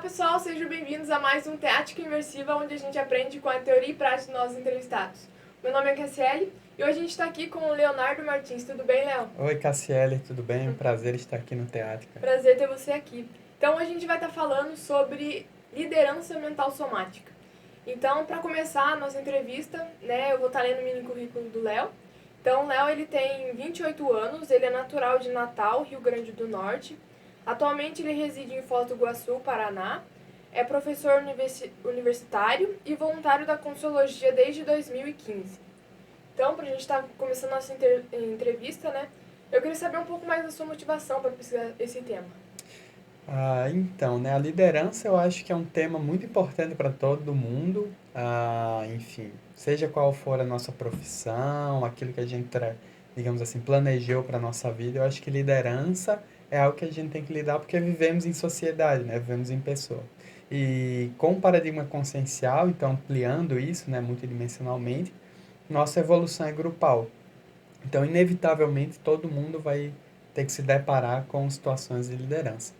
pessoal, sejam bem-vindos a mais um Teática Imersiva, onde a gente aprende com a teoria e prática dos nossos entrevistados. Meu nome é Cassiele e hoje a gente está aqui com o Leonardo Martins. Tudo bem, Léo? Oi, Cassiele, tudo bem? Um prazer estar aqui no Teática. Prazer ter você aqui. Então, hoje a gente vai estar falando sobre liderança mental somática. Então, para começar a nossa entrevista, eu vou estar lendo o mini currículo do Léo. Então, o Léo, ele tem 28 anos, ele é natural de Natal, Rio Grande do Norte. Atualmente, ele reside em Foz do Iguaçu, Paraná. É professor universitário e voluntário da Consciologia desde 2015. Então, para a gente estar começando a nossa entrevista, eu queria saber um pouco mais da sua motivação para pesquisar esse tema. A liderança eu acho que é um tema muito importante para todo mundo. Enfim, seja qual for a nossa profissão, aquilo que a gente, digamos assim, planejou para a nossa vida, eu acho que liderança é algo que a gente tem que lidar porque vivemos em sociedade, né? Vivemos em pessoa. E com o paradigma consciencial, então ampliando isso, né, multidimensionalmente, nossa evolução é grupal. Então, inevitavelmente, todo mundo vai ter que se deparar com situações de liderança.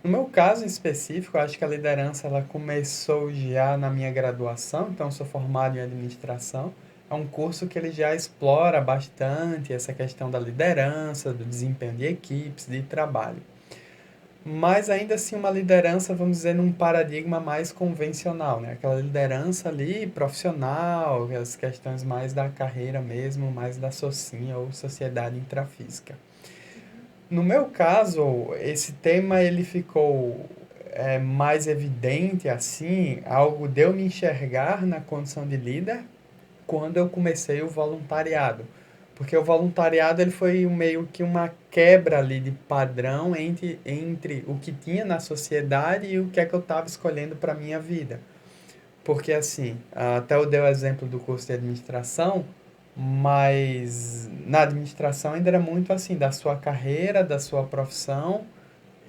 No meu caso em específico, eu acho que a liderança ela começou já na minha graduação, então eu sou formado em administração. É um curso que ele já explora bastante essa questão da liderança, do desempenho de equipes, de trabalho. Mas ainda assim uma liderança, vamos dizer, num paradigma mais convencional, né? Aquela liderança ali profissional, as questões mais da carreira mesmo, mais da socinha ou sociedade intrafísica. No meu caso, esse tema ele ficou mais evidente assim, algo de eu me enxergar na condição de líder quando eu comecei o voluntariado. Porque o voluntariado ele foi meio que uma quebra ali de padrão entre o que tinha na sociedade e o que é que eu estava escolhendo para a minha vida. Porque assim, até eu dei o exemplo do curso de administração, mas na administração ainda era muito assim, da sua carreira, da sua profissão,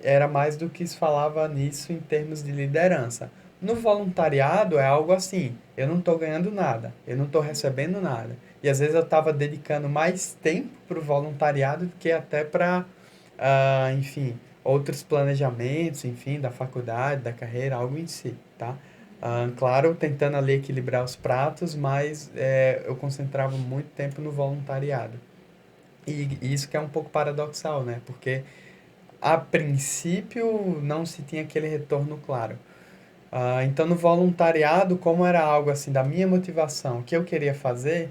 era mais do que se falava nisso em termos de liderança. No voluntariado é algo assim, eu não estou ganhando nada, eu não estou recebendo nada. E às vezes eu estava dedicando mais tempo para o voluntariado do que até para, enfim, outros planejamentos, enfim, da faculdade, da carreira, algo em si, tá? Claro, tentando ali equilibrar os pratos, mas eu concentrava muito tempo no voluntariado. E isso que é um pouco paradoxal, né? Porque a princípio não se tinha aquele retorno claro. Então, no voluntariado, como era algo assim da minha motivação, o que eu queria fazer,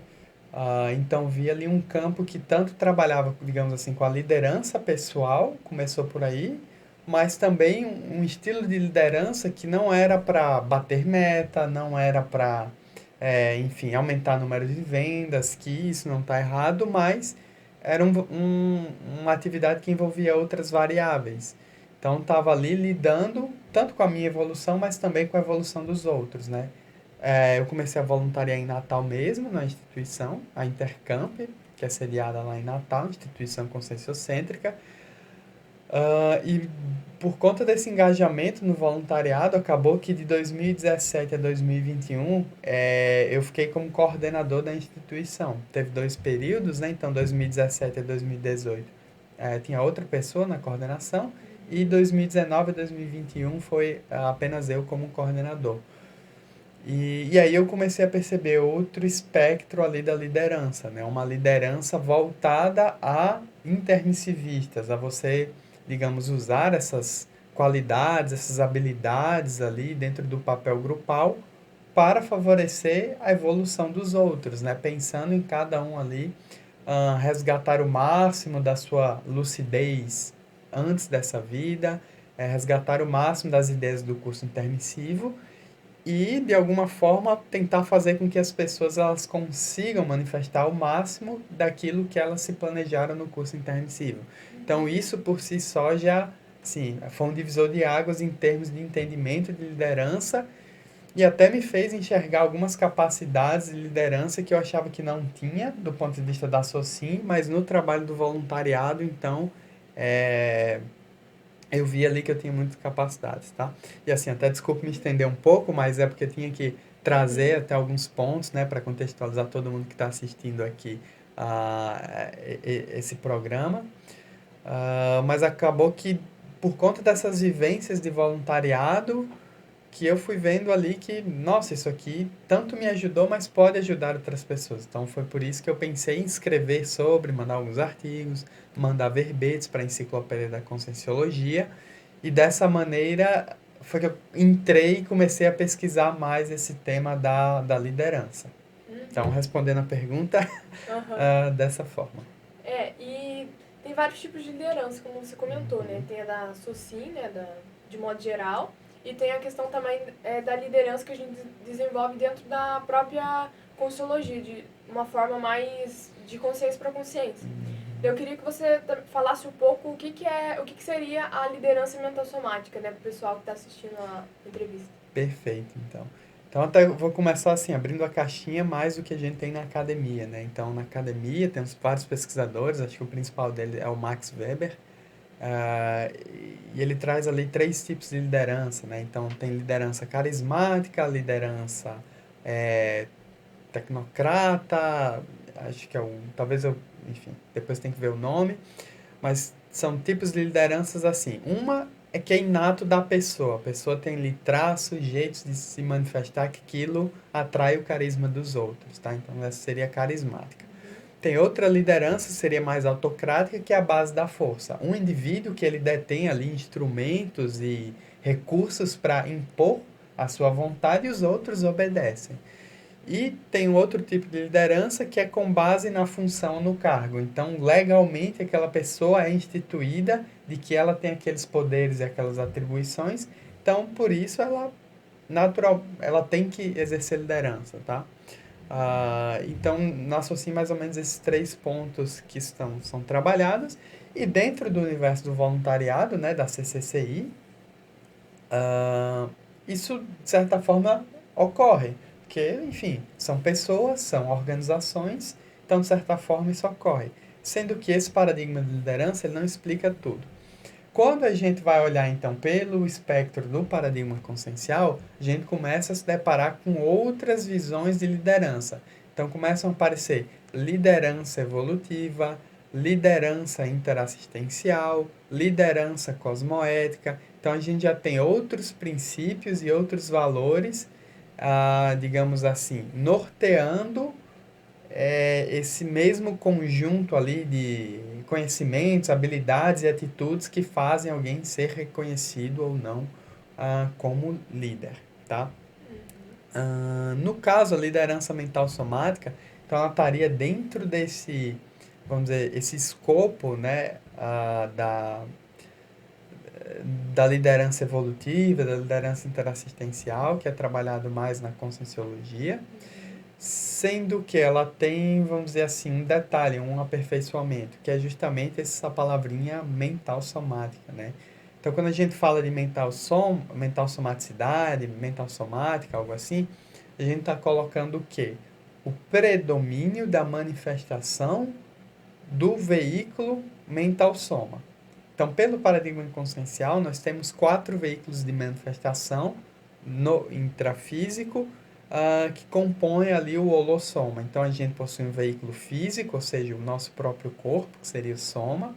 então vi ali um campo que tanto trabalhava, digamos assim, com a liderança pessoal, começou por aí, mas também um estilo de liderança que não era para bater meta, não era para, enfim, aumentar o número de vendas, que isso não está errado, mas era uma atividade que envolvia outras variáveis. Então, estava ali lidando tanto com a minha evolução, mas também com a evolução dos outros, né? Eu comecei a voluntariar em Natal mesmo, na instituição, a Intercamp, que é sediada lá em Natal, instituição conscienciocêntrica. E por conta desse engajamento no voluntariado, acabou que de 2017 a 2021 eu fiquei como coordenador da instituição. Teve 2 períodos, né? Então, 2017 a 2018 tinha outra pessoa na coordenação e 2019 a 2021 foi apenas eu como coordenador. E aí eu comecei a perceber outro espectro ali da liderança, né? Uma liderança voltada a intermissivistas, a você, digamos, usar essas qualidades, essas habilidades ali dentro do papel grupal para favorecer a evolução dos outros, né? Pensando em cada um ali, resgatar o máximo da sua lucidez antes dessa vida, resgatar o máximo das ideias do curso intermissivo e de alguma forma tentar fazer com que as pessoas elas consigam manifestar o máximo daquilo que elas se planejaram no curso intermissivo. Então isso por si só já, sim, foi um divisor de águas em termos de entendimento de liderança e até me fez enxergar algumas capacidades de liderança que eu achava que não tinha do ponto de vista da SOCIM, mas no trabalho do voluntariado, então, é, eu vi ali que eu tinha muitas capacidades, tá? E assim, até desculpe me estender um pouco, mas é porque eu tinha que trazer até alguns pontos, né, para contextualizar todo mundo que está assistindo aqui esse programa. Mas acabou que, por conta dessas vivências de voluntariado, que eu fui vendo ali que, nossa, isso aqui tanto me ajudou, mas pode ajudar outras pessoas. Então foi por isso que eu pensei em escrever sobre, mandar alguns artigos, mandar verbetes para a Enciclopédia da Conscienciologia, e dessa maneira foi que eu entrei e comecei a pesquisar mais esse tema da liderança. Então, Uhum. respondendo a pergunta, Aham. dessa forma. E tem vários tipos de liderança, como você comentou, né? Uhum. Tem a da SOCI, né? De modo geral, e tem a questão também da liderança que a gente desenvolve dentro da própria Consciologia, de uma forma mais de consciência para consciência. Eu queria que você falasse um pouco o que seria a liderança mental somática, né, para o pessoal que está assistindo a entrevista. Perfeito, então. Então, até eu vou começar assim, abrindo a caixinha mais do que a gente tem na academia, né? Então, na academia temos vários pesquisadores, acho que o principal dele é o Max Weber, e ele traz ali 3 tipos de liderança, né? Então, tem liderança carismática, liderança eh, tecnocrata, acho que é talvez eu, enfim, depois tem que ver o nome, mas são tipos de lideranças assim. Uma é que é inato da pessoa. A pessoa tem ali traços, jeitos de se manifestar que aquilo atrai o carisma dos outros, tá? Então essa seria carismática. Tem outra liderança, seria mais autocrática, que é a base da força. Um indivíduo que ele detém ali instrumentos e recursos para impor a sua vontade e os outros obedecem. E tem um outro tipo de liderança que é com base na função no cargo. Então, legalmente, aquela pessoa é instituída de que ela tem aqueles poderes e aquelas atribuições. Então, por isso, ela tem que exercer liderança, tá? Então, nasce assim mais ou menos esses 3 pontos que são trabalhados. E dentro do universo do voluntariado, né, da CCCI, isso, de certa forma, ocorre. Porque, enfim, são pessoas, são organizações, então, de certa forma, isso ocorre. Sendo que esse paradigma de liderança, ele não explica tudo. Quando a gente vai olhar, então, pelo espectro do paradigma consciencial, a gente começa a se deparar com outras visões de liderança. Então, começam a aparecer liderança evolutiva, liderança interassistencial, liderança cosmoética. Então, a gente já tem outros princípios e outros valores, digamos assim, norteando esse mesmo conjunto ali de conhecimentos, habilidades e atitudes que fazem alguém ser reconhecido ou não como líder, tá? No caso, a liderança mental somática, então ela estaria dentro desse, vamos dizer, esse escopo, né, da liderança evolutiva, da liderança interassistencial, que é trabalhado mais na conscienciologia, sendo que ela tem, vamos dizer assim, um detalhe, um aperfeiçoamento, que é justamente essa palavrinha mental somática, né? Então, quando a gente fala de mental somaticidade, mental somática, algo assim, a gente está colocando o quê? O predomínio da manifestação do veículo mental soma. Então, pelo paradigma inconsciencial, nós temos 4 veículos de manifestação no intrafísico, que compõem ali o holossoma. Então, a gente possui um veículo físico, ou seja, o nosso próprio corpo, que seria o soma.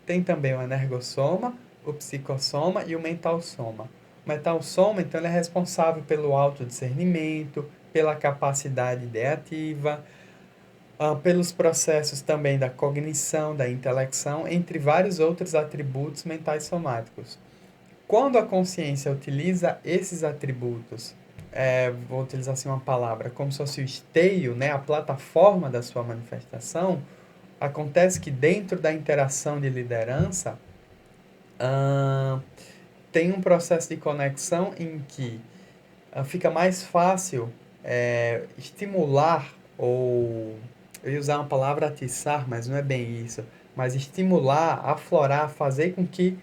Tem também o energossoma, o psicossoma e o mental soma. O mental soma, então, ele é responsável pelo autodiscernimento, pela capacidade ideativa, pelos processos também da cognição, da intelecção, entre vários outros atributos mentais somáticos. Quando a consciência utiliza esses atributos, vou utilizar assim uma palavra, como se fosse o esteio, né, a plataforma da sua manifestação, acontece que dentro da interação de liderança, tem um processo de conexão em que fica mais fácil estimular ou eu ia usar uma palavra atiçar, mas não é bem isso, mas estimular, aflorar, fazer com que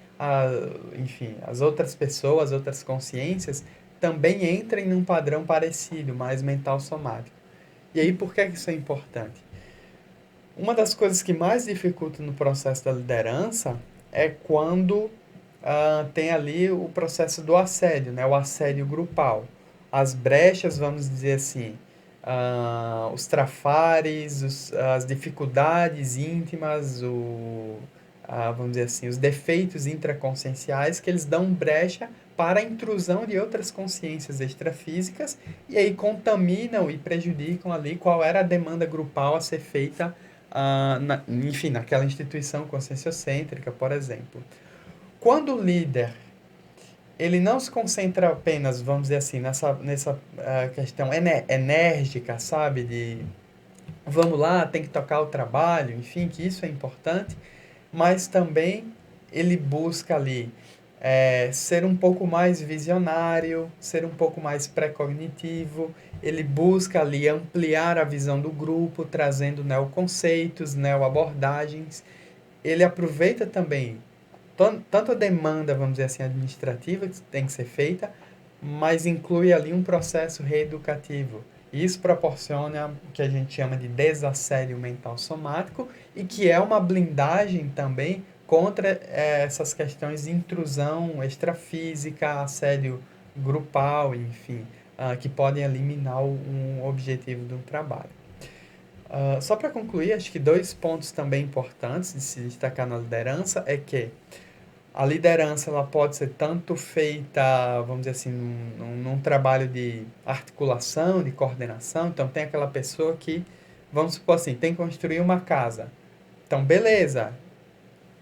enfim, as outras pessoas, as outras consciências também entrem num padrão parecido, mais mental somático. E aí, por que isso é importante? Uma das coisas que mais dificulta no processo da liderança é quando tem ali o processo do assédio, né? O assédio grupal. As brechas, vamos dizer assim, os trafares, as dificuldades íntimas, vamos dizer assim, os defeitos intraconscienciais que eles dão brecha para a intrusão de outras consciências extrafísicas e aí contaminam e prejudicam ali qual era a demanda grupal a ser feita, enfim, naquela instituição conscienciocêntrica, por exemplo. Quando o líder ele não se concentra apenas, vamos dizer assim, nessa questão enérgica, sabe, de vamos lá, tem que tocar o trabalho, enfim, que isso é importante, mas também ele busca ali ser um pouco mais visionário, ser um pouco mais pré-cognitivo, ele busca ali ampliar a visão do grupo, trazendo neoconceitos, neoabordagens. Ele aproveita também tanto a demanda, vamos dizer assim, administrativa que tem que ser feita, mas inclui ali um processo reeducativo. Isso proporciona o que a gente chama de desassédio mental somático e que é uma blindagem também contra essas questões de intrusão extrafísica, assédio grupal, enfim, que podem eliminar um objetivo do trabalho. Só para concluir, acho que 2 pontos também importantes de se destacar na liderança é que a liderança ela pode ser tanto feita, vamos dizer assim, num trabalho de articulação, de coordenação. Então, tem aquela pessoa que, vamos supor assim, tem que construir uma casa. Então, beleza.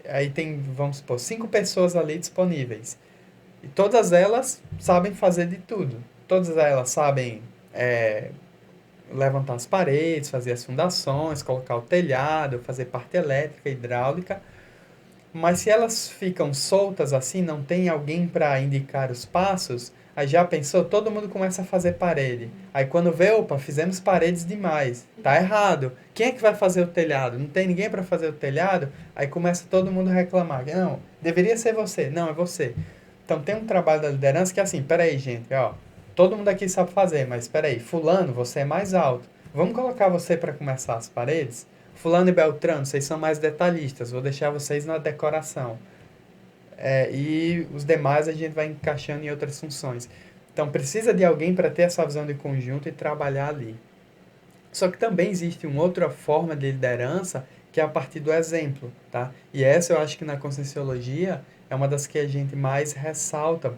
Aí tem, vamos supor, 5 pessoas ali disponíveis. E todas elas sabem fazer de tudo. Todas elas sabem levantar as paredes, fazer as fundações, colocar o telhado, fazer parte elétrica, hidráulica. Mas se elas ficam soltas assim, não tem alguém para indicar os passos, aí já pensou, todo mundo começa a fazer parede. Aí quando vê, opa, fizemos paredes demais. Tá errado. Quem é que vai fazer o telhado? Não tem ninguém para fazer o telhado? Aí começa todo mundo a reclamar. Não, deveria ser você. Não, é você. Então tem um trabalho da liderança que é assim, peraí, gente, ó, todo mundo aqui sabe fazer, mas peraí, fulano, você é mais alto. Vamos colocar você para começar as paredes? Fulano e Beltrano, vocês são mais detalhistas, vou deixar vocês na decoração. E os demais a gente vai encaixando em outras funções. Então precisa de alguém para ter essa visão de conjunto e trabalhar ali. Só que também existe uma outra forma de liderança que é a partir do exemplo, tá? E essa eu acho que na Conscienciologia é uma das que a gente mais ressalta,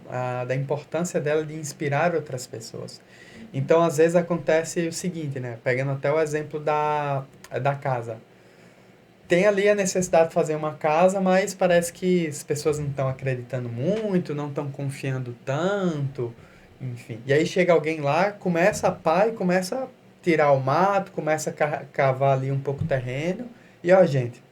da importância dela de inspirar outras pessoas. Então, às vezes acontece o seguinte, né? Pegando até o exemplo da casa. Tem ali a necessidade de fazer uma casa, mas parece que as pessoas não estão acreditando muito, não estão confiando tanto, enfim. E aí chega alguém lá, começa a pá e começa a tirar o mato, começa a cavar ali um pouco o terreno. E ó, gente,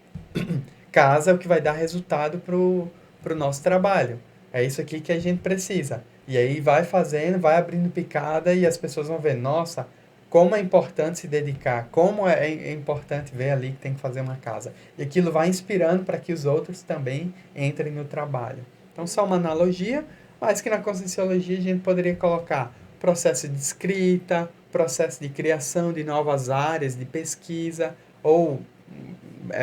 casa é o que vai dar resultado pro nosso trabalho. É isso aqui que a gente precisa. E aí vai fazendo, vai abrindo picada e as pessoas vão ver, nossa, como é importante se dedicar, como é importante ver ali que tem que fazer uma casa. E aquilo vai inspirando para que os outros também entrem no trabalho. Então, só uma analogia, mas que na Conscienciologia a gente poderia colocar processo de escrita, processo de criação de novas áreas de pesquisa, ou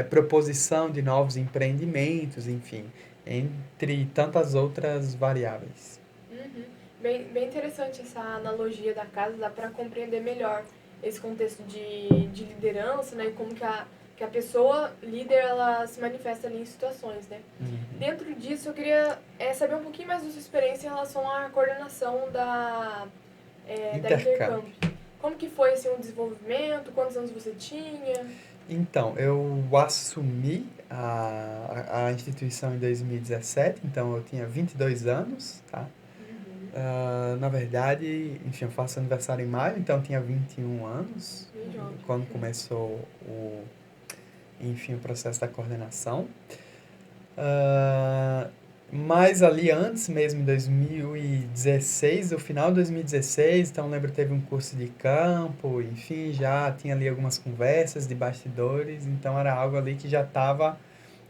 proposição de novos empreendimentos, enfim, entre tantas outras variáveis. Uhum. Bem interessante essa analogia da casa, dá para compreender melhor esse contexto de liderança, né? E como que a pessoa líder, ela se manifesta ali em situações, né? Uhum. Dentro disso, eu queria saber um pouquinho mais da sua experiência em relação à coordenação da Intercamp. Como que foi assim, o desenvolvimento? Quantos anos você tinha? Então, eu assumi a instituição em 2017, então eu tinha 22 anos, tá? Na verdade, enfim, eu faço aniversário em maio, então eu tinha 21 anos, quando começou enfim, o processo da coordenação. Mas ali antes mesmo, em 2016, no final de 2016, então eu lembro que teve um curso de campo, enfim, já tinha ali algumas conversas de bastidores, então era algo ali que já estava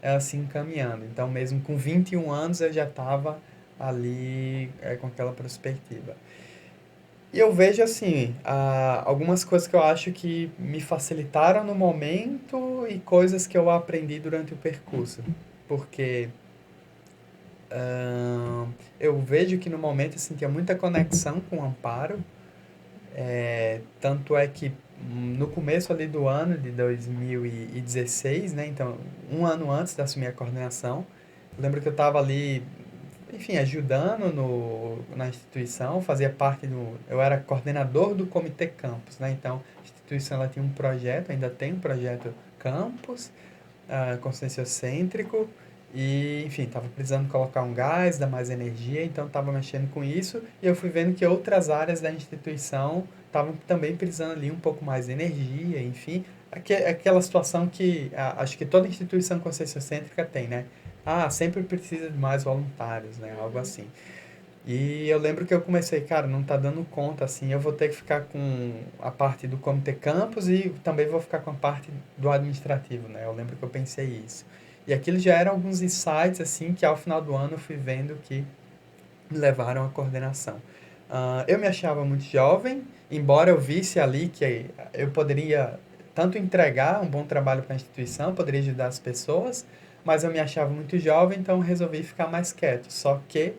assim encaminhando. Então mesmo com 21 anos eu já estava ali com aquela perspectiva. E eu vejo assim, algumas coisas que eu acho que me facilitaram no momento e coisas que eu aprendi durante o percurso. Porque eu vejo que no momento eu sentia muita conexão com o Amparo. Tanto é que no começo ali do ano de 2016, né, então um ano antes de assumir a coordenação, eu lembro que eu estava ali enfim, ajudando na instituição, fazia parte eu era coordenador do Comitê Campus, né? Então, a instituição ela tinha um projeto, ainda tem um projeto Campus, conscienciocêntrico, e, enfim, estava precisando colocar um gás, dar mais energia, então estava mexendo com isso, e eu fui vendo que outras áreas da instituição estavam também precisando ali um pouco mais de energia, enfim, aquela situação que acho que toda instituição conscienciocêntrica tem, né? Ah, sempre precisa de mais voluntários, né? Algo Uhum. assim. E eu lembro que eu comecei, cara, não tá dando conta, assim, eu vou ter que ficar com a parte do Comitê Campus e também vou ficar com a parte do administrativo, né? Eu lembro que eu pensei isso. E aquilo já eram alguns insights, assim, que ao final do ano eu fui vendo que me levaram à coordenação. Eu me achava muito jovem, embora eu visse ali que eu poderia tanto entregar um bom trabalho para a instituição, poderia ajudar as pessoas, mas eu me achava muito jovem, então resolvi ficar mais quieto. Só que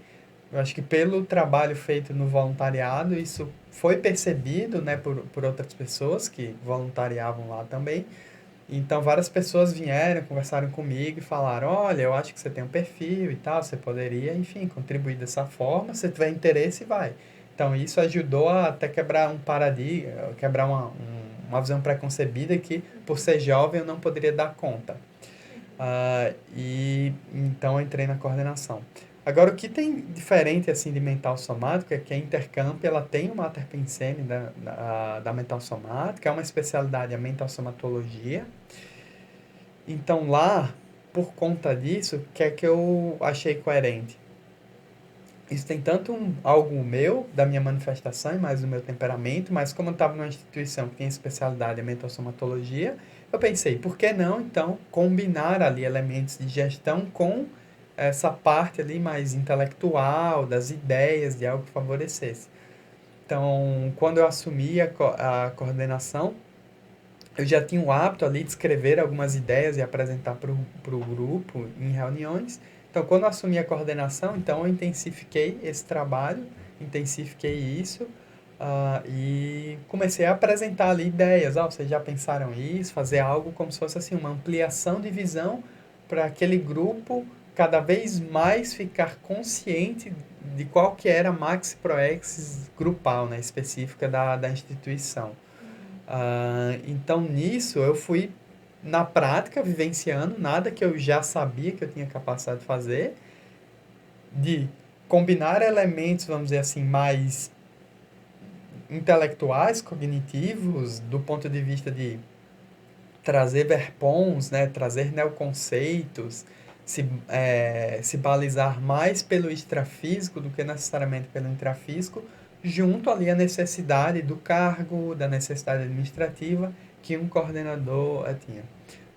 eu acho que pelo trabalho feito no voluntariado, isso foi percebido, né, por outras pessoas que voluntariavam lá também. Então, várias pessoas vieram, conversaram comigo e falaram: Olha, eu acho que você tem um perfil e tal, você poderia, enfim, contribuir dessa forma. Se tiver interesse, vai. Então, isso ajudou a até quebrar um paradigma, quebrar uma visão preconcebida que, por Uhum. ser jovem, eu não poderia dar conta. Uhum. E então eu entrei na coordenação. Agora, o que tem diferente assim de mental somático é que a Intercamp ela tem uma Mater Pensene da mental somática, é uma especialidade, a mental somatologia. Então lá, por conta disso, o que é que eu achei coerente? Isso tem tanto algo meu, da minha manifestação e mais do meu temperamento, mas como eu estava numa instituição que tem especialidade em mental-somatologia, eu pensei, por que não, então, combinar ali elementos de gestão com essa parte ali mais intelectual, das ideias, de algo que favorecesse. Então, quando eu assumi a coordenação, eu já tinha o hábito ali de escrever algumas ideias e apresentar para o grupo em reuniões. Então, quando eu assumi a coordenação, então eu intensifiquei esse trabalho, intensifiquei isso, e comecei a apresentar ali ideias. Vocês já pensaram isso? Fazer algo como se fosse assim, uma ampliação de visão para aquele grupo cada vez mais ficar consciente de qual que era a Max Proex grupal, né, específica da instituição. Uhum. Então, nisso, eu fui, na prática, vivenciando nada que eu já sabia que eu tinha capacidade de fazer, de combinar elementos, vamos dizer assim, mais intelectuais, cognitivos, do ponto de vista de trazer verpons, né, trazer neoconceitos, se balizar mais pelo extrafísico do que necessariamente pelo intrafísico, junto ali à necessidade do cargo, da necessidade administrativa que um coordenador tinha.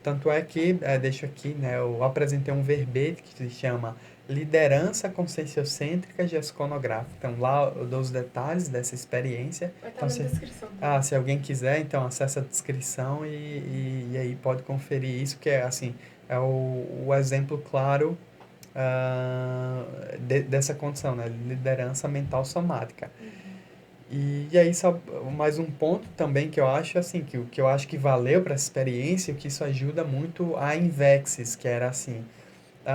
Tanto é que, deixo aqui, né, eu apresentei um verbete que se chama Liderança Conscienciocêntrica Gesconográfica. Então, lá eu dou os detalhes dessa experiência. Vai estar Então, na descrição também. se alguém quiser, então acessa a descrição e aí pode conferir isso, que é assim, é o exemplo claro dessa condição, né? Liderança mental somática. Uhum. E aí, só mais um ponto também que eu acho, assim, que o que eu acho que valeu para essa experiência, que isso ajuda muito a Invexis, que era assim,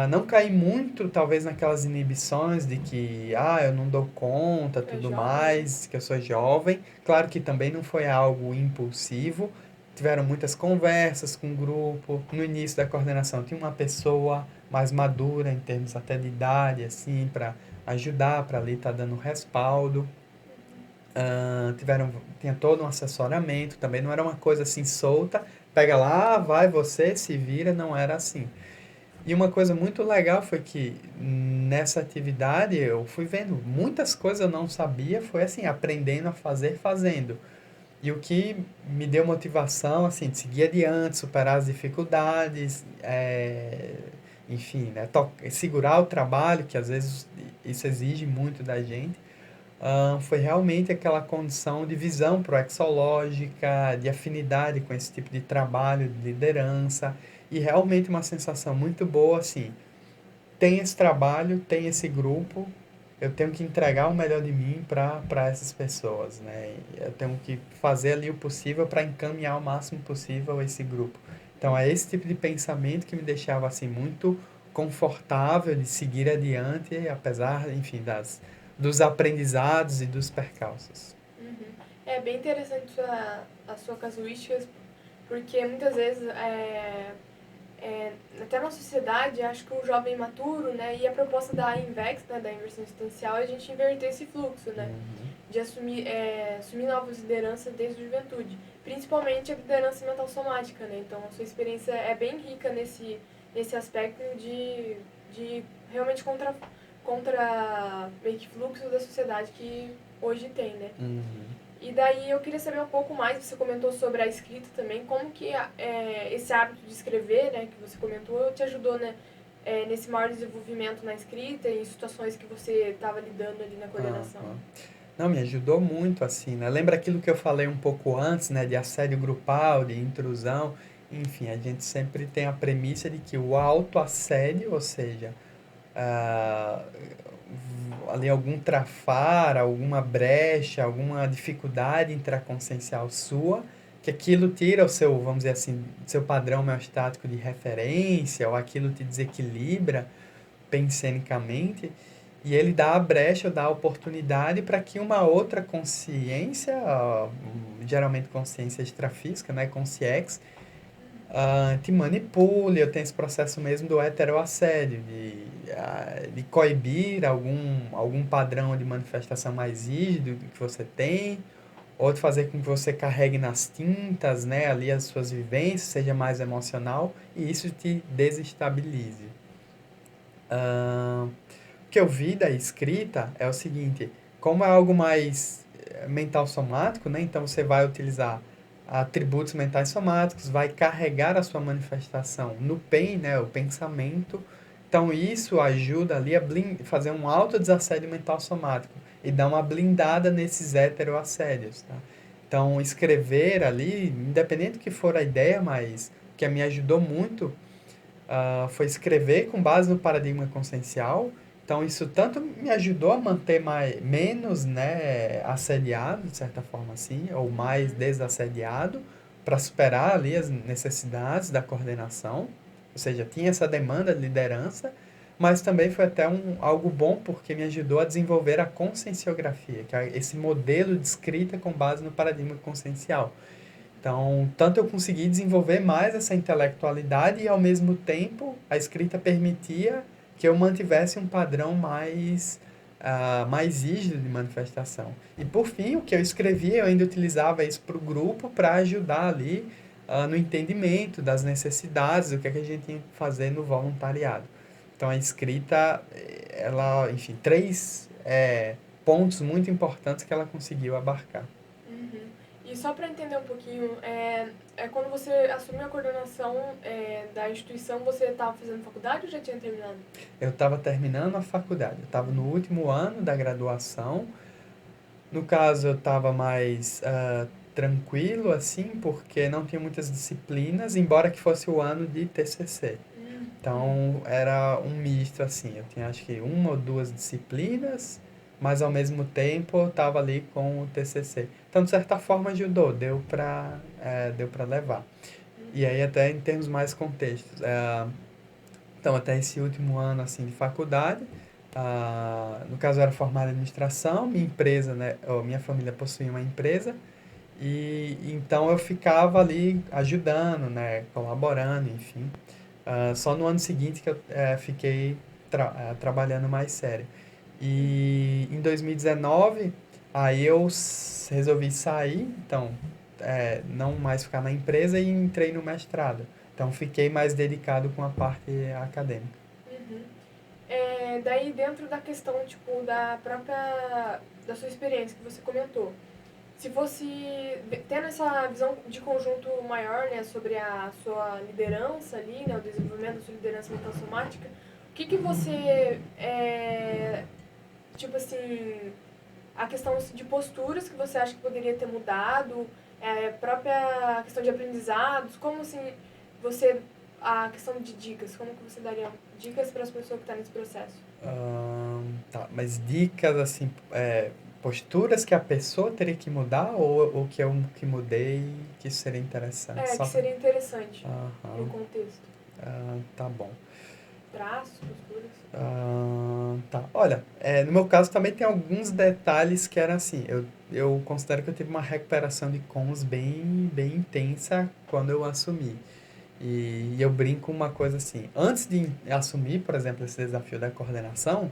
não cair muito, talvez, naquelas inibições de que, eu não dou conta, É tudo jovem, né? mais, que eu sou jovem. Claro que também não foi algo impulsivo. Tiveram muitas conversas com o grupo. No início da coordenação tinha uma pessoa mais madura, em termos até de idade, assim, para ajudar, para ali estar dando respaldo. Uhum. Tinha todo um assessoramento, também não era uma coisa assim solta, pega lá, vai você, se vira, não era assim. E uma coisa muito legal foi que nessa atividade eu fui vendo muitas coisas eu não sabia, foi assim, aprendendo a fazer, fazendo. E o que me deu motivação, assim, de seguir adiante, superar as dificuldades, enfim, né, segurar o trabalho, que às vezes isso exige muito da gente, foi realmente aquela condição de visão proexológica, de afinidade com esse tipo de trabalho, de liderança, e realmente uma sensação muito boa, assim, tem esse trabalho, tem esse grupo, eu tenho que entregar o melhor de mim para essas pessoas, né? Eu tenho que fazer ali o possível para encaminhar o máximo possível esse grupo. Então, é esse tipo de pensamento que me deixava, assim, muito confortável de seguir adiante, apesar, enfim, dos aprendizados e dos percalços. Uhum. É bem interessante a sua casuística, porque muitas vezes, até na sociedade, acho que o jovem maturo, né, e a proposta da INVEX, né, da inversão existencial, é a gente inverter esse fluxo, né, de assumir novas lideranças desde a juventude, principalmente a liderança mental somática, né, então a sua experiência é bem rica nesse aspecto de realmente contra meio que fluxo da sociedade que hoje tem, né. E daí eu queria saber um pouco mais, você comentou sobre a escrita também, como que esse hábito de escrever, né, que você comentou, te ajudou, né, nesse maior desenvolvimento na escrita e em situações que você estava lidando ali na coordenação? Não, me ajudou muito, assim, né? Lembra aquilo que eu falei um pouco antes, né? De assédio grupal, de intrusão. Enfim, a gente sempre tem a premissa de que o autoassédio, ou seja, ah, ali algum trafar, alguma brecha, alguma dificuldade intraconsciencial sua, que aquilo tira o seu, vamos dizer assim, seu padrão homeostático de referência, ou aquilo te desequilibra pensenicamente, e ele dá a brecha, dá a oportunidade para que uma outra consciência, geralmente consciência extrafísica, né, consciex, te manipule. Eu tenho esse processo mesmo do heteroassédio, de coibir algum padrão de manifestação mais rígido que você tem, ou de fazer com que você carregue nas tintas, né, ali as suas vivências, seja mais emocional, e isso te desestabilize. O que eu vi da escrita é o seguinte: como é algo mais mental somático, né? Então você vai utilizar atributos mentais somáticos, vai carregar a sua manifestação no PEN, né? O pensamento. Então isso ajuda ali a fazer um autodesassédio mental somático e dar uma blindada nesses heteroassédios, tá? Então escrever ali, independente do que for a ideia, mas o que me ajudou muito foi escrever com base no paradigma consciencial. Então, isso tanto me ajudou a manter menos, né, assediado, de certa forma assim, ou mais desassediado, para superar ali as necessidades da coordenação. Ou seja, tinha essa demanda de liderança, mas também foi até algo bom porque me ajudou a desenvolver a conscienciografia, que é esse modelo de escrita com base no paradigma consciencial. Então, tanto eu consegui desenvolver mais essa intelectualidade e, ao mesmo tempo, a escrita permitia que eu mantivesse um padrão mais rígido de manifestação. E, por fim, o que eu escrevia, eu ainda utilizava isso para o grupo para ajudar ali no entendimento das necessidades, do que a gente tinha que fazer no voluntariado. Então, a escrita, ela, enfim, três pontos muito importantes que ela conseguiu abarcar. Uhum. E só para entender um pouquinho, quando você assumiu a coordenação da instituição, você estava fazendo faculdade ou já tinha terminado? Eu estava terminando a faculdade, eu estava no último ano da graduação. No caso, eu estava mais tranquilo, assim, porque não tinha muitas disciplinas, embora que fosse o ano de TCC. Então, era um misto, assim, eu tinha acho que uma ou duas disciplinas, mas ao mesmo tempo eu estava ali com o TCC. Então, de certa forma, ajudou, deu para levar. E aí, até em termos mais contextos, então, até esse último ano, assim, de faculdade, no caso, eu era formado em administração, minha empresa, né, minha família possuía uma empresa, e então eu ficava ali ajudando, né, colaborando, enfim. Só no ano seguinte que eu fiquei trabalhando mais sério. E em 2019, aí eu resolvi sair, então, não mais ficar na empresa e entrei no mestrado. Então, fiquei mais dedicado com a parte acadêmica. Uhum. Daí, dentro da questão, tipo, da sua experiência que você comentou, se fosse, tendo essa visão de conjunto maior, né, sobre a sua liderança ali, né, o desenvolvimento da sua liderança mental somática, o que você, tipo assim, a questão de posturas que você acha que poderia ter mudado, própria questão de aprendizados, como assim, a questão de dicas, como que você daria dicas para as pessoas que estão nesse processo? Tá, mas dicas assim, posturas que a pessoa teria que mudar ou que eu que mudei que seria interessante? Que seria interessante no Aham, contexto. tá bom. Traços, posturas. Tá. Olha, no meu caso também tem alguns detalhes que eram assim. Eu considero que eu tive uma recuperação de cons bem intensa quando eu assumi. E eu brinco uma coisa assim. Antes de assumir, por exemplo, esse desafio da coordenação,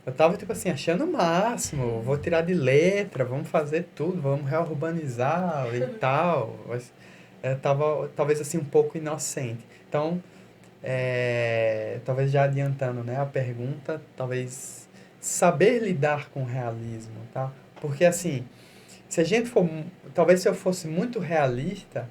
eu tava, tipo assim, achando o máximo. Vou tirar de letra, vamos fazer tudo, vamos reurbanizar e tal. Mas, tava, talvez, assim, um pouco inocente. Então, talvez já adiantando, né, a pergunta, talvez saber lidar com o realismo, tá? Porque assim, se a gente for, talvez se eu fosse muito realista,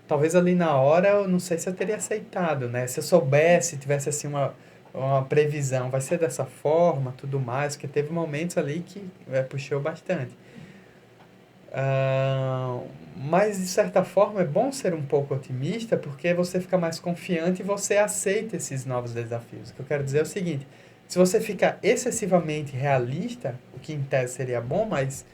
talvez ali na hora eu não sei se eu teria aceitado, né? Se eu soubesse, tivesse assim uma previsão, vai ser dessa forma, tudo mais, porque teve momentos ali que puxou bastante. Ah, mas, de certa forma, é bom ser um pouco otimista porque você fica mais confiante e você aceita esses novos desafios. O que eu quero dizer é o seguinte: se você fica excessivamente realista, o que em tese seria bom, mas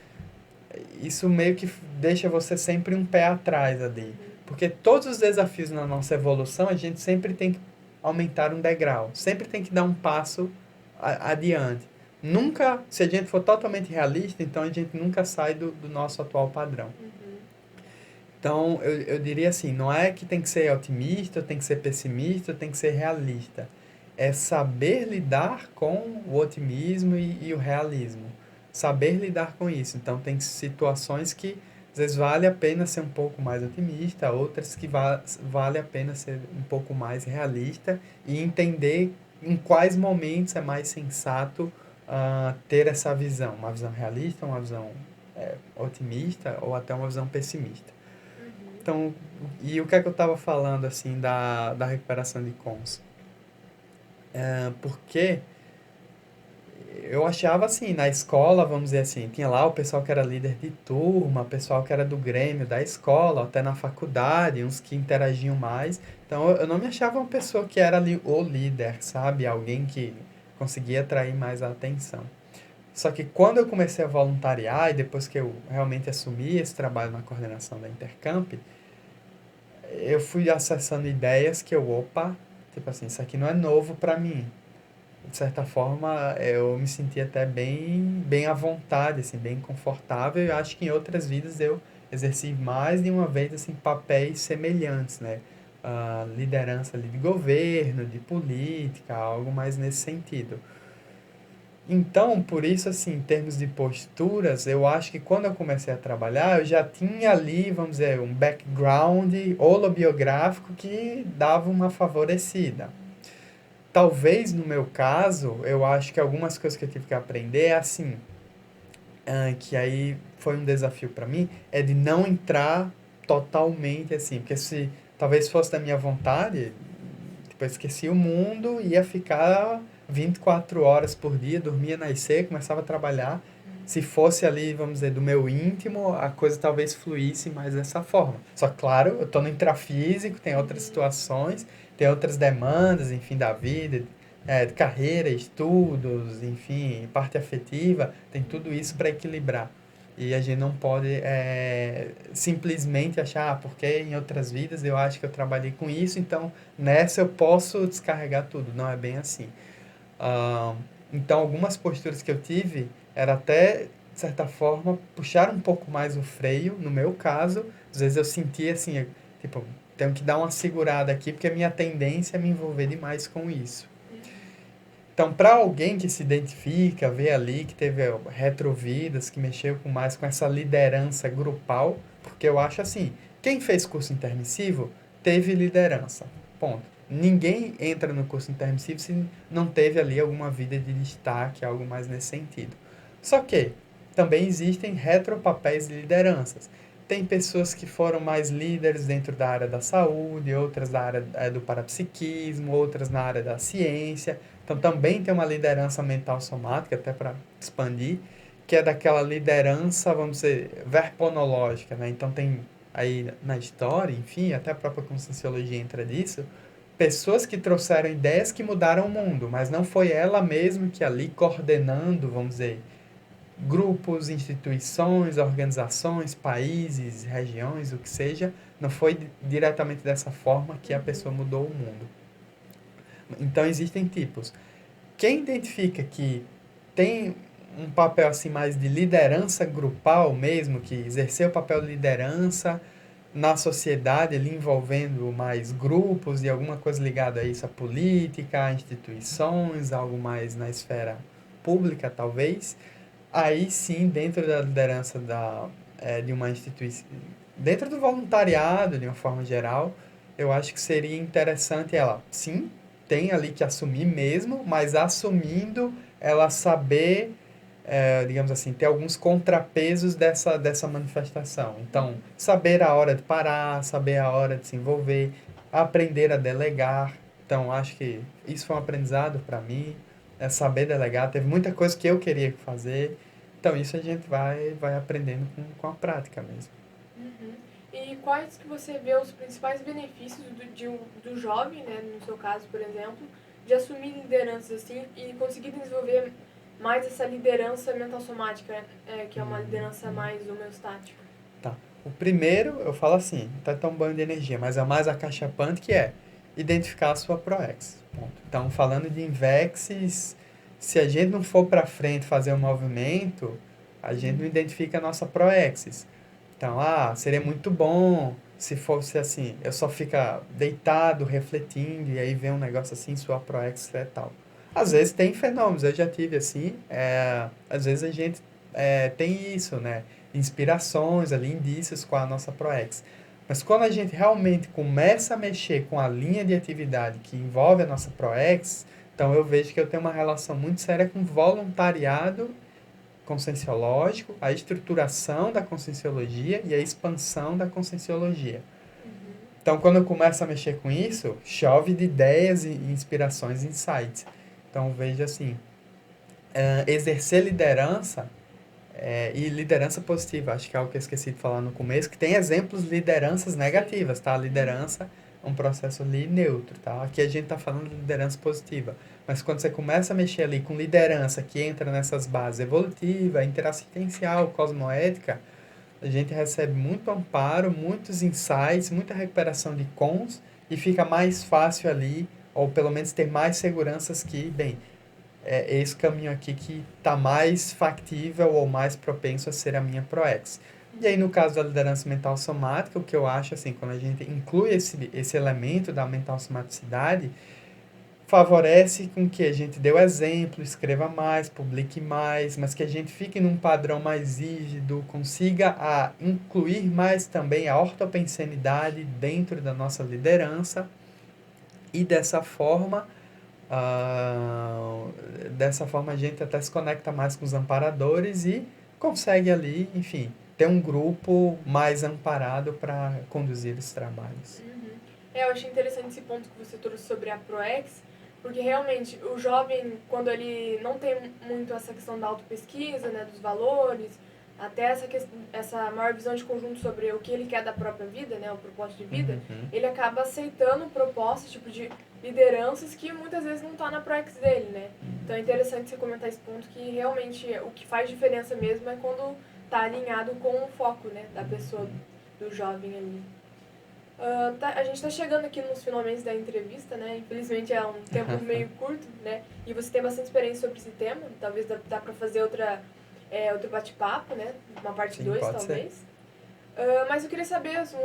isso meio que deixa você sempre um pé atrás ali. Porque todos os desafios na nossa evolução, a gente sempre tem que aumentar um degrau, sempre tem que dar um passo adiante. Nunca, se a gente for totalmente realista, então a gente nunca sai do nosso atual padrão. Então, eu diria assim, não é que tem que ser otimista, tem que ser pessimista, tem que ser realista. É saber lidar com o otimismo e o realismo. Saber lidar com isso. Então, tem situações que às vezes vale a pena ser um pouco mais otimista, outras que vale a pena ser um pouco mais realista e entender em quais momentos é mais sensato ter essa visão. Uma visão realista, uma visão otimista ou até uma visão pessimista. Então, e o que é que eu estava falando, assim, da recuperação de cons? Porque eu achava, assim, na escola, vamos dizer assim, tinha lá o pessoal que era líder de turma, o pessoal que era do grêmio da escola, até na faculdade, uns que interagiam mais. Então, eu não me achava uma pessoa que era ali o líder, sabe? Alguém que conseguia atrair mais a atenção. Só que quando eu comecei a voluntariar e depois que eu realmente assumi esse trabalho na coordenação da Intercamp, eu fui acessando ideias que opa, tipo assim, isso aqui não é novo para mim. De certa forma, eu me senti até bem à vontade, assim, bem confortável. E acho que em outras vidas eu exerci mais de uma vez, assim, papéis semelhantes, né? Liderança ali de governo, de política, algo mais nesse sentido. Então, por isso, assim, em termos de posturas, eu acho que quando eu comecei a trabalhar, eu já tinha ali, vamos dizer, um background holobiográfico que dava uma favorecida. Talvez, no meu caso, eu acho que algumas coisas que eu tive que aprender é assim, que aí foi um desafio para mim, é de não entrar totalmente assim, porque se talvez fosse da minha vontade, tipo, eu esqueci o mundo, ia ficar 24 horas por dia, dormia, nascer, começava a trabalhar. Se fosse ali, vamos dizer, do meu íntimo, a coisa talvez fluísse mais dessa forma. Só que, claro, eu estou no intrafísico, tem outras situações, tem outras demandas, enfim, da vida, de carreira, estudos, enfim, parte afetiva, tem tudo isso para equilibrar. E a gente não pode simplesmente achar, porque em outras vidas eu acho que eu trabalhei com isso, então nessa eu posso descarregar tudo. Não é bem assim. Ah, então, algumas posturas que eu tive era até, de certa forma, puxar um pouco mais o freio. No meu caso, às vezes eu sentia assim, tipo, tenho que dar uma segurada aqui, porque a minha tendência é me envolver demais com isso. Então, para alguém que se identifica, vê ali que teve retrovidas, que mexeu com mais com essa liderança grupal, porque eu acho assim, quem fez curso intermissivo teve liderança. Ponto. Ninguém entra no curso intermissivo se não teve ali alguma vida de destaque, algo mais nesse sentido. Só que também existem retropapéis de lideranças. Tem pessoas que foram mais líderes dentro da área da saúde, outras da área do parapsiquismo, outras na área da ciência. Então também tem uma liderança mental somática, até para expandir, que é daquela liderança, vamos dizer, verponológica, né? Então tem aí na história, enfim, até a própria conscienciologia entra nisso, pessoas que trouxeram ideias que mudaram o mundo, mas não foi ela mesma que ali coordenando, vamos dizer, grupos, instituições, organizações, países, regiões, o que seja, não foi diretamente dessa forma que a pessoa mudou o mundo. Então, existem tipos. Quem identifica que tem um papel assim mais de liderança grupal mesmo, que exercer o papel de liderança na sociedade, ali envolvendo mais grupos e alguma coisa ligada a isso, a política, a instituições, algo mais na esfera pública, talvez, aí sim, dentro da liderança de uma instituição, dentro do voluntariado, de uma forma geral, eu acho que seria interessante ela, sim, tem ali que assumir mesmo, mas assumindo, ela saber, digamos assim, ter alguns contrapesos dessa manifestação. Então, saber a hora de parar, saber a hora de se envolver, aprender a delegar. Então, acho que isso foi um aprendizado para mim, é saber delegar. Teve muita coisa que eu queria fazer, então isso a gente vai aprendendo com a prática mesmo. Uhum. E quais que você vê os principais benefícios do jovem, né, no seu caso, por exemplo, de assumir lideranças assim e conseguir desenvolver mais essa liderança mental somática, que é uma liderança mais homeostática? Tá. O primeiro, eu falo assim, tá tão banho de energia, mas é o mais acachapante que é identificar a sua ProEx. Ponto. Então, falando de Invexes, se a gente não for para frente fazer um movimento, a gente não identifica a nossa ProExis. Então, seria muito bom se fosse assim, eu só ficar deitado, refletindo, e aí vem um negócio assim, sua ProEx é tal. Às vezes tem fenômenos, eu já tive assim, às vezes a gente tem isso, né? Inspirações ali, indícios com a nossa ProEx. Mas quando a gente realmente começa a mexer com a linha de atividade que envolve a nossa ProEx, então eu vejo que eu tenho uma relação muito séria com voluntariado conscienciológico, a estruturação da conscienciologia e a expansão da conscienciologia. Então, quando eu começo a mexer com isso, chove de ideias e inspirações, insights. Então, veja assim, exercer liderança e liderança positiva, acho que é algo que eu esqueci de falar no começo, que tem exemplos de lideranças negativas, tá? A liderança é um processo ali neutro, tá? Aqui a gente está falando de liderança positiva. Mas quando você começa a mexer ali com liderança que entra nessas bases evolutiva, interassistencial, cosmoética, a gente recebe muito amparo, muitos insights, muita recuperação de cons e fica mais fácil ali, ou pelo menos ter mais seguranças que, bem, é esse caminho aqui que está mais factível ou mais propenso a ser a minha ProEx. E aí, no caso da liderança mental somática, o que eu acho, assim, quando a gente inclui esse elemento da mental somaticidade, favorece com que a gente dê o exemplo, escreva mais, publique mais, mas que a gente fique num padrão mais rígido, consiga incluir mais também a ortopensenidade dentro da nossa liderança e ah, dessa forma a gente até se conecta mais com os amparadores e consegue ali, enfim, ter um grupo mais amparado para conduzir os trabalhos. Uhum. Eu achei interessante esse ponto que você trouxe sobre a ProEx, porque realmente o jovem, quando ele não tem muito essa questão da autopesquisa, né, dos valores, até essa maior visão de conjunto sobre o que ele quer da própria vida, né, o propósito de vida, ele acaba aceitando propostas, tipo de lideranças que muitas vezes não tá na ProEx dele, né? Então é interessante você comentar esse ponto que realmente o que faz diferença mesmo é quando tá alinhado com o foco, né, da pessoa, do jovem ali. A gente está chegando aqui nos finalmente da entrevista, né? Infelizmente é um tempo meio curto, né? E você tem bastante experiência sobre esse tema. Talvez dá para fazer outro bate-papo, né? Uma parte Sim, 2, pode talvez. Mas eu queria saber, assim,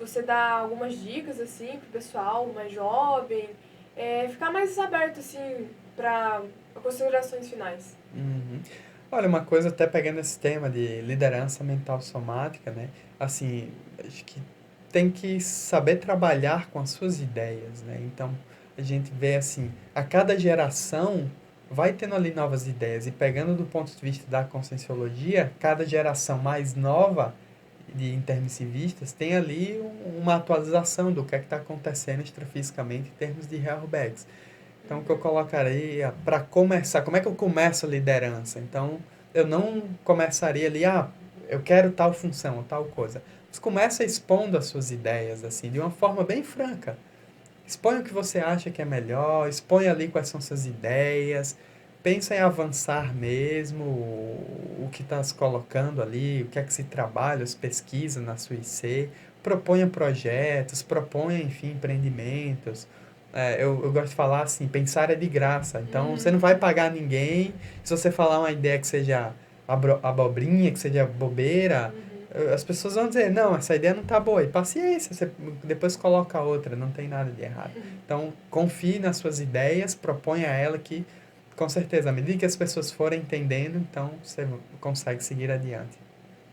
você dá algumas dicas, assim, pro pessoal mais jovem. Ficar mais aberto, assim, para considerações finais. Uhum. Olha, uma coisa até pegando esse tema de liderança mental somática, né? Assim, acho que tem que saber trabalhar com as suas ideias, né? Então, a gente vê assim, a cada geração vai tendo ali novas ideias e pegando do ponto de vista da conscienciologia, cada geração mais nova de intermissivistas tem ali uma atualização do que é que está acontecendo extrafisicamente em termos de Herbergs. Então, o que eu colocaria para começar, como é que eu começo a liderança? Então, eu não começaria ali, eu quero tal função, tal coisa. Você começa expondo as suas ideias, assim, de uma forma bem franca. Expõe o que você acha que é melhor, expõe ali quais são suas ideias, pensa em avançar mesmo, o que está se colocando ali, o que é que se trabalha, as pesquisas na sua IC, proponha projetos, proponha, enfim, empreendimentos, eu gosto de falar assim, pensar é de graça. Então, você não Uhum. vai pagar ninguém. Se você falar uma ideia que seja abobrinha, que seja bobeira, Uhum. as pessoas vão dizer, não, essa ideia não tá boa. E paciência, você depois coloca outra, não tem nada de errado. Então, confie nas suas ideias, proponha a ela que, com certeza, à medida que as pessoas forem entendendo, então você consegue seguir adiante.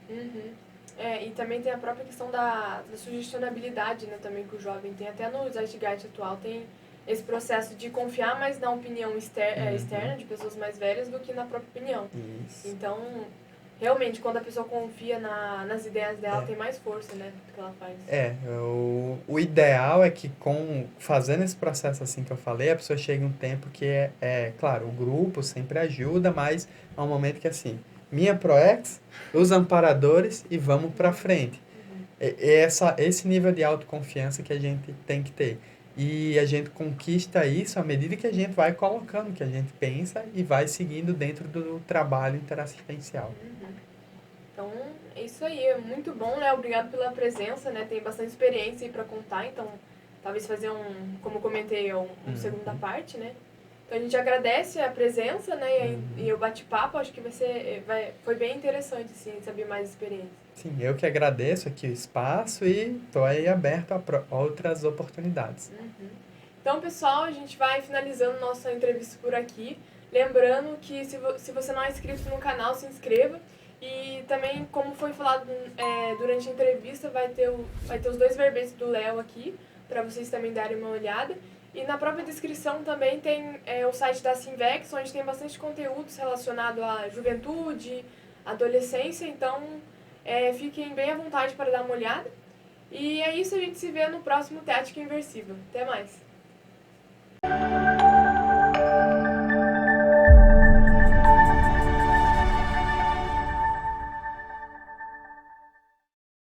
Uhum. É, e também tem a própria questão da sugestionabilidade, né, também que o jovem tem. Até no Zeitgeist atual tem esse processo de confiar mais na opinião externa Uhum. de pessoas mais velhas do que na própria opinião. Isso. Então, realmente, quando a pessoa confia nas ideias dela, É. tem mais força, né, do que ela faz. O ideal é que fazendo esse processo assim que eu falei, a pessoa chegue um tempo que claro, o grupo sempre ajuda, mas há um momento que assim, minha ProEx, os amparadores e vamos pra frente. Uhum. Esse nível de autoconfiança que a gente tem que ter. E a gente conquista isso à medida que a gente vai colocando o que a gente pensa e vai seguindo dentro do trabalho interassistencial. Uhum. Então, é isso aí. É muito bom, né? Obrigado pela presença, né? Tem bastante experiência aí pra contar, então talvez fazer como eu comentei, uma segunda Uhum, parte, né? Então a gente agradece a presença, né? E uhum. o bate-papo, acho que foi bem interessante, assim, saber mais experiência. Sim, eu que agradeço aqui o espaço e estou aí aberto a outras oportunidades. Uhum. Então, pessoal, a gente vai finalizando nossa entrevista por aqui. Lembrando que se você não é inscrito no canal, se inscreva. E também, como foi falado durante a entrevista, vai ter os dois verbetes do Léo aqui, para vocês também darem uma olhada. E na própria descrição também tem o site da Simvex, onde tem bastante conteúdos relacionado à juventude, adolescência. Então, fiquem bem à vontade para dar uma olhada. E é isso, a gente se vê no próximo Teática Inversiva. Até mais!